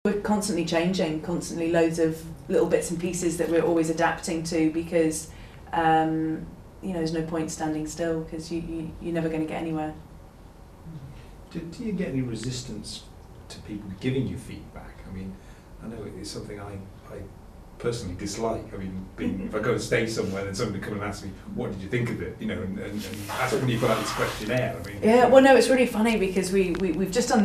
We're constantly changing, constantly loads of little bits and pieces that we're always adapting to, because you know, there's no point standing still, because you're never going to get anywhere. Do you get any resistance to people giving you feedback? I mean, I know it's something I personally dislike. I mean, if I go and stay somewhere and somebody come and ask me, what did you think of it? You know, and ask when you fill out this questionnaire. I mean, yeah, well, no, it's really funny, because we've just done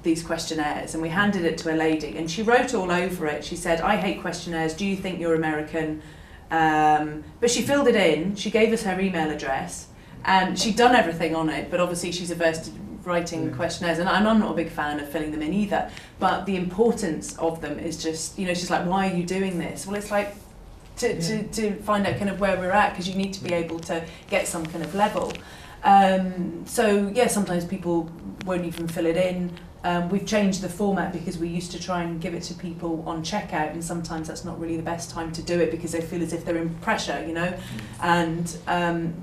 these questionnaires, and we handed it to a lady, and she wrote all over it. She said, "I hate questionnaires. Do you think you're American?" But she filled it in. She gave us her email address, and she'd done everything on it. But obviously, she's averse to writing questionnaires, and I'm not a big fan of filling them in either, but the importance of them is just, you know, she's like, why are you doing this? Well, it's like to find out kind of where we're at, because you need to be able to get some kind of level. So yeah, sometimes people won't even fill it in. We've changed the format, because we used to try and give it to people on checkout, and sometimes that's not really the best time to do it, because they feel as if they're in pressure, you know. And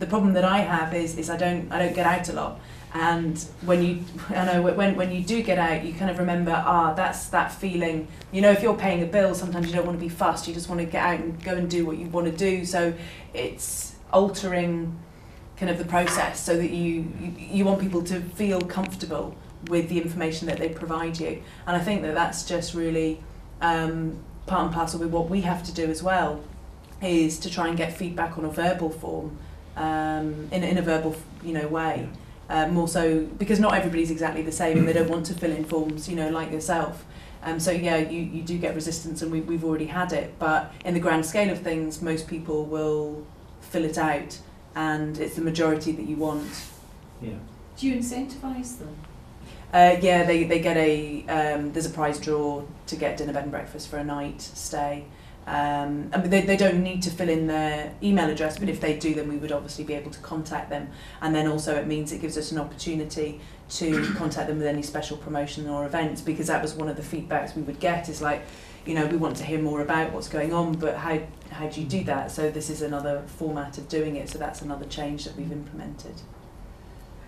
the problem that I have is I don't get out a lot. And when you do get out, you kind of remember, that's that feeling. You know, if you're paying a bill, sometimes you don't want to be fussed. You just want to get out and go and do what you want to do. So it's altering kind of the process, so that you want people to feel comfortable with the information that they provide you. And I think that that's just really part and parcel with what we have to do as well, is to try and get feedback on a verbal form, in a verbal, you know, way. More so because not everybody's exactly the same, and they don't want to fill in forms, you know, like yourself. So yeah, you do get resistance, and we've already had it. But in the grand scale of things, most people will fill it out, and it's the majority that you want. Yeah. Do you incentivise them? Yeah, they get there's a prize draw to get dinner, bed and breakfast for a night stay. I mean, they don't need to fill in their email address, but if they do, then we would obviously be able to contact them. And then also it means it gives us an opportunity to contact them with any special promotion or events, because that was one of the feedbacks we would get, is like, you know, we want to hear more about what's going on, but how do you do that? So this is another format of doing it, so that's another change that we've implemented.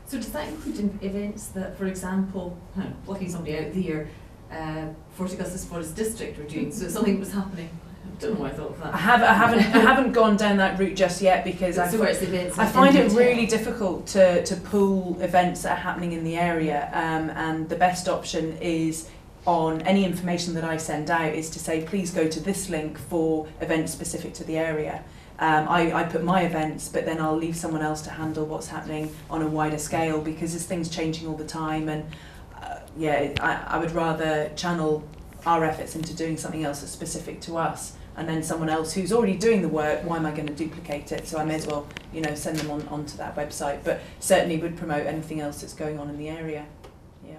So does that include events that, for example, plucking somebody out there, Fort Augustus Forest District were doing, so something was happening? I don't know why I thought of that. I haven't gone down that route just yet, because I find it really difficult to pool events that are happening in the area, and the best option is, on any information that I send out, is to say, please go to this link for events specific to the area. I put my events, but then I'll leave someone else to handle what's happening on a wider scale, because there's things changing all the time, and yeah, I would rather channel our efforts into doing something else that's specific to us, and then someone else who's already doing the work, why am I going to duplicate it? So I may as well, you know, send them onto that website, but certainly would promote anything else that's going on in the area. Yeah.